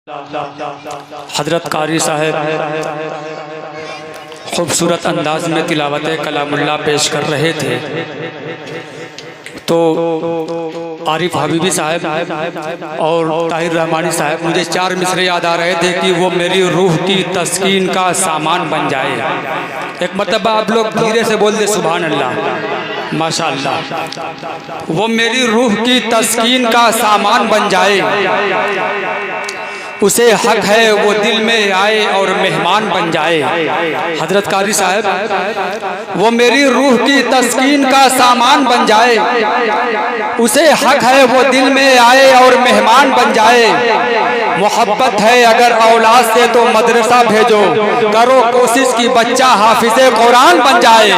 हजरत कारी साहब खूबसूरत अंदाज में तिलावत कलामुल्लाह पेश कर रहे थे तो आरिफ हबीबी साहब और ताहिर रहमानी साहब मुझे चार मिसरे याद आ रहे थे कि वो मेरी रूह की तस्कीन का सामान बन जाए। एक मरतबा आप लोग धीरे से बोल दे सुभान अल्लाह माशाअल्लाह। वो मेरी रूह की तस्कीन का सामान बन जाए, उसे हक है वो दिल में आए और मेहमान बन जाए। हजरत कारी साहब वो मेरी रूह की तस्कीन का सामान बन जाए, उसे हक है वो दिल में आए और मेहमान बन जाए। मोहब्बत है अगर औलाद से तो मदरसा भेजो, करो कोशिश की बच्चा हाफिज़े कुरान बन जाए।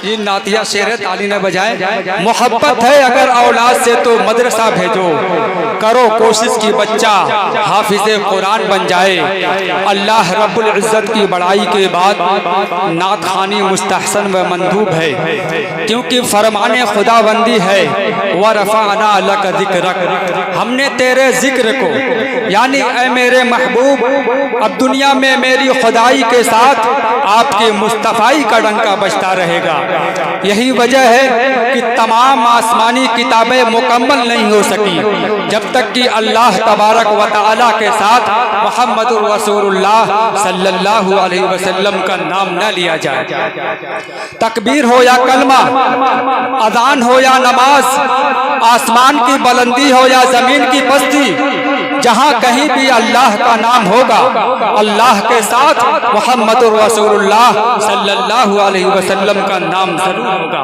ये नातिया शेर ताली ने बजाए। मोहब्बत है अगर औलाद से तो मदरसा भेजो, करो कोशिश की बच्चा हाफिज़े कुरान बन जाए। अल्लाह रब्बुल इज़्ज़त की बड़ाई के बाद नात खानी मुस्तहसन व मंदूब है, क्योंकि फरमाने खुदाबंदी है व रफ़अना लक ज़िक्रक। हमने तेरे जिक्र को यानी ऐ मेरे महबूब अब दुनिया में मेरी खुदाई के साथ आपके मुस्तफ़ाई का डंका बजता रहेगा। यही वजह है कि तमाम आसमानी किताबें मुकम्मल नहीं हो सकी जब तक कि अल्लाह तबारक व तआला के साथ मुहम्मदुर रसूलुल्लाह सल्लल्लाहु अलैहि वसल्लम का नाम न लिया जाए। तकबीर हो या कलमा, अज़ान हो या नमाज, आसमान की बुलंदी हो या जमीन की पस्ती, जहाँ कहीं भी अल्लाह का नाम होगा अल्लाह के साथ मुहम्मदुर रसूलुल्लाह सल्लल्लाहु अलैहि वसल्लम का नाम जरूर होगा।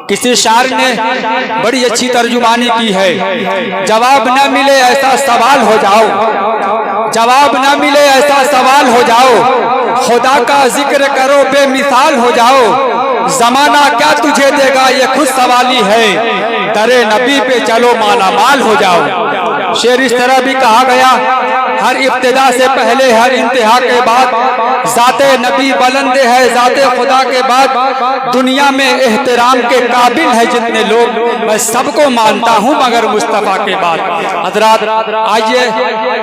किसी शायर ने बड़ी अच्छी तर्जुमानी की है, जवाब न मिले ऐसा सवाल हो जाओ, जवाब न मिले ऐसा सवाल हो जाओ, खुदा का जिक्र करो बेमिसाल हो जाओ। जमाना क्या तुझे देगा ये खुद सवाली है, दरे नबी पे चलो माला माल हो जाओ। शेर इस तरह भी कहा गया, हर इब्तिदा से पहले हर इंतहा के बाद ज़ाते नबी बुलंद है, ज़ाते खुदा के बाद दुनिया में एहतराम के काबिल है जितने लोग, मैं सबको मानता हूँ मगर मुस्तफ़ा के बाद। हज़रात आइए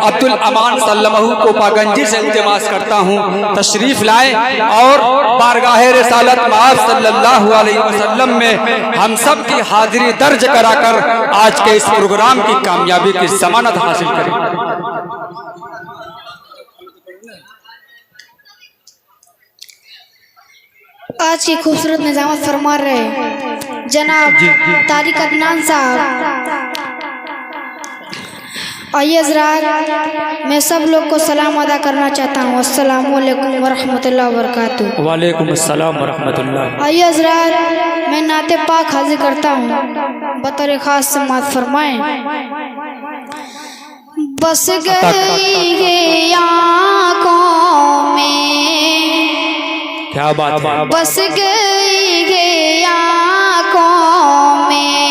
अब्दुल अमान सल्लमहु को पागंजी से इल्तिमास करता हूँ तशरीफ़ लाएं और बारगाहे रिसालत मआब सल्लल्लाहु अलैहि वसल्लम में हम सब की हाजिरी दर्ज कराकर आज के इस प्रोग्राम की कामयाबी की जमानत हासिल करें। आज की खूबसूरत निजामत फरमा रहे जनाब तारिक अदनान साहब। आइए हज़रात मैं सब लोग को सलाम अदा करना चाहता हूँ। अस्सलामु अलैकुम वरहमतुल्लाहि वबरकातुहू। वालेकुम अस्सलाम वरहमतुल्लाह। आइए हज़रात मैं नाते पाक हाजिर करता हूँ, बतौर खास समाअत फरमाएं। बस गई है आँखों में, क्या बात है, बस गई है आँखों में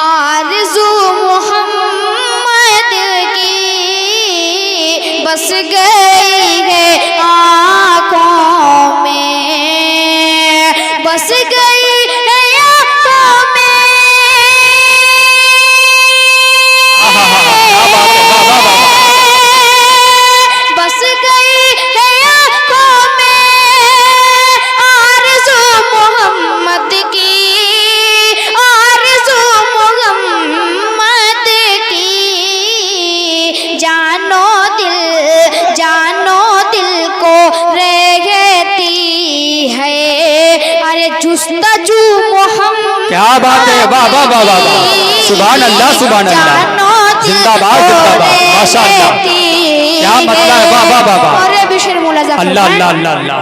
आरज़ू मोहम्मद की, बस गई है आँखों में, बस गई है आँखों में, बस गई है आँखों में आरज़ू मोहम्मद की, आरज़ू मोहम्मद की। जानो दिल को रहती है अरे जुस्तजू मोहम्मद। क्या बात है, वाह वाह वाह वाह, सुभान अल्लाह सुभान अल्लाह, जिंदाबाद जिंदाबाद, माशाअल्लाह, क्या मतलब है, वाह वाह वाह वाह, अल्लाह अल्लाह अल्लाह अल्लाह।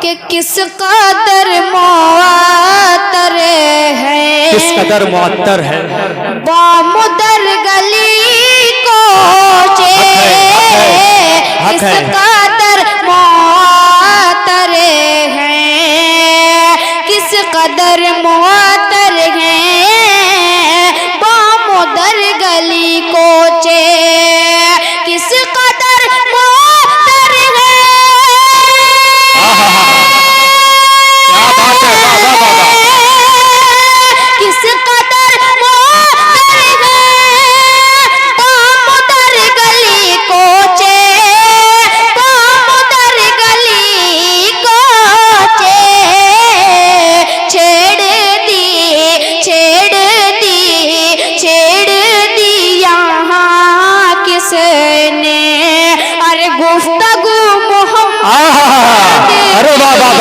कि किस कदर मुअत्तर है, किस कदर मुअत्तर है, बामुदर गली को किस कदर मुअत्तर है, किस कदर मुअत्तर है, बामुदर गली कोचे किस कदर मुअत्तर है। क्या बात है, वाह वाह वाह वाह, किस कदर मुअत्तर है,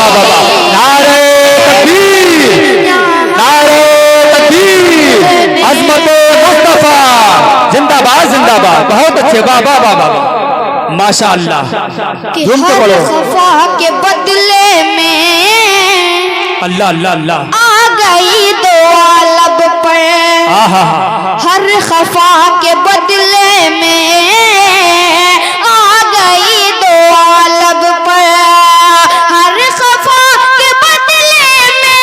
वाह वाह वाह, नारे तकबीर, नारे तकबीर, अज़मत मुस्तफा, जिंदाबाद जिंदाबाद। बहुत अच्छे, वाह वाह वाह वाह, माशाअल्लाह। कि झूम के हर पढ़ो। खफा के बदले में अल्लाह अल्लाह अल्लाह, आ गई दुआ लब पर। आहा, हर खफा के बदले में आ गई दुआ लब पर। हर खफा के बदले में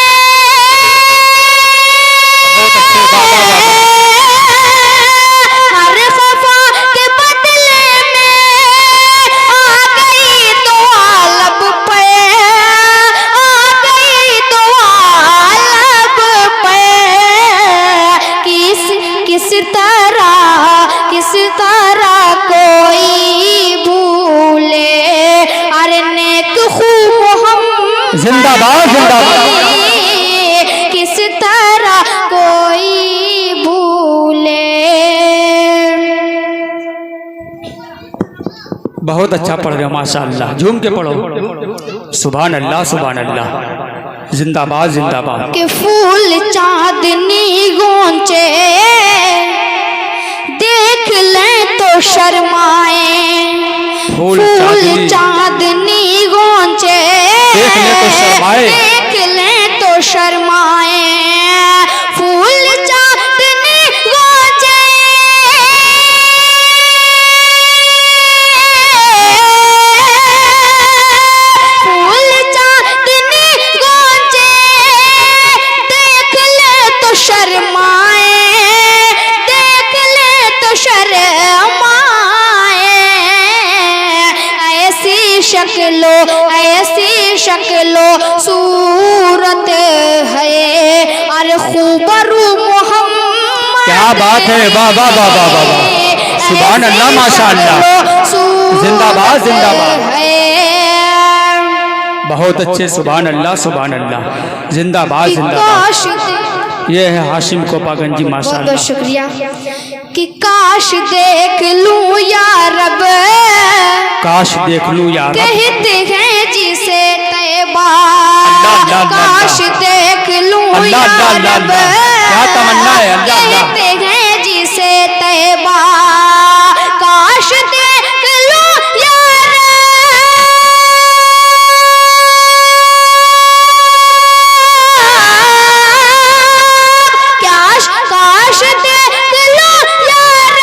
हर खफा के बदले में आ गई दुआ लब पर। आ गई दुआ लब पर। किस तरह कोई भूले, अरे नेक खूब हम जिंदाबाद जिंदाबाद। किस तरह कोई भूले। बहुत अच्छा पढ़ रहे हो माशाअल्लाह, झूम के पढ़ो। सुभान अल्लाह सुभान अल्लाह, जिंदाबाद जिंदाबाद। के फूल चांदनी गोंचे देख लें तो शर्माए। फूल फूल चांदनी गोंचे देख लें तो शर्माए। देख लें तो शर्माए। फूल चांदनी गोंचे फूल चांदनी गोंचे देख ले तो शर्माए। देख ले तो शर्माए। ऐसी शक्लो सूरत है, अरे खूबरू मोहम्मद। क्या बात है, वाह वाह वाह वाह वाह वाह, सुभान अल्लाह माशाअल्लाह, जिंदाबाद जिंदाबाद। बहुत अच्छे, सुभान अल्लाह सुभान अल्लाह, जिंदाबाद जिंदाबाद। ये है हाशिम कोपागंज जी बहुत माशाअल्लाह। बहुत शुक्रिया। कि काश देख लूं या रब, काश देख लूं यार, कहते हैं जिसे तैबा। अल्लाह, अल्लाह, अल्लाह, काश देख लूं अल्लाह, या अल्लाह, अल्लाह, रब, अल्लाह। क्या तमन्ना है, अल्लाह, अल्लाह। कहते हैं जिसे तैबा। काश देख लूं या काश देख लो यार,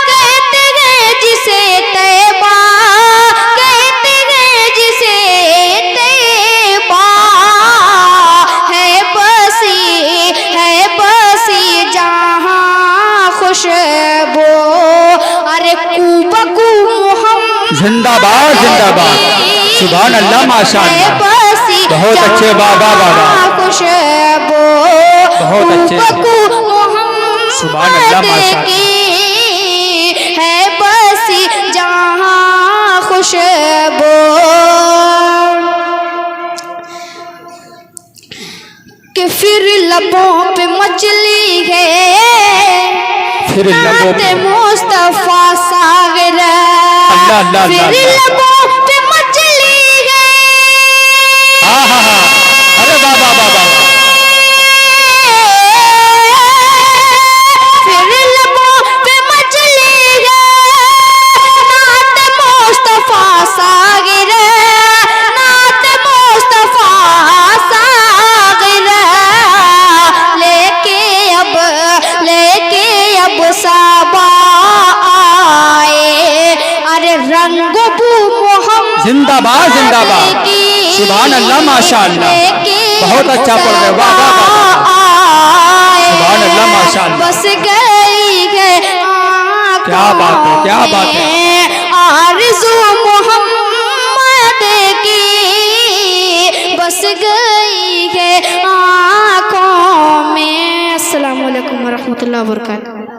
कहते हैं जिसे तैबा। कहते हैं जिसे तैबा। है बसी जहाँ खुशबू, अरे कूबकू मोहम्मद। जिंदाबाद जिंदाबाद, सुभान अल्लाह माशाअल्लाह। बहुत अच्छे, वाह वाह वाह वाह, खुशबू बहुत अच्छे, मोहम्मद सुभान अल्लाह माशाअल्लाह। की है बसी जहाँ खुशबू। कि फिर लबों पे मचली है, फिर लबों पे मुस्तफा सागर। अल्लाह, अल्लाह, फिर अल्लाह। लबों पे मचली है। आहा, अरे वाह वाह वाह वाह, फिर लबों पे मचली है नात मुस्तफा सागिर। नात मुस्तफा सागिर। लेके अब सबा आए, अरे रंग बू मोहम्मद। जिंदाबाद जिंदाबाद, सुभान अल्लाह माशाअल्लाह। बहुत अच्छा पढ़ रहे, वाह वाह वाह, सुभान अल्लाह माशाअल्लाह। बस गई है क्या बात है, क्या बात है। आरज़ू मोहम्मद की बस गई है आँखों में। अस्सलामु अलैकुम वरहमतुल्लाहि वबरकातुहू।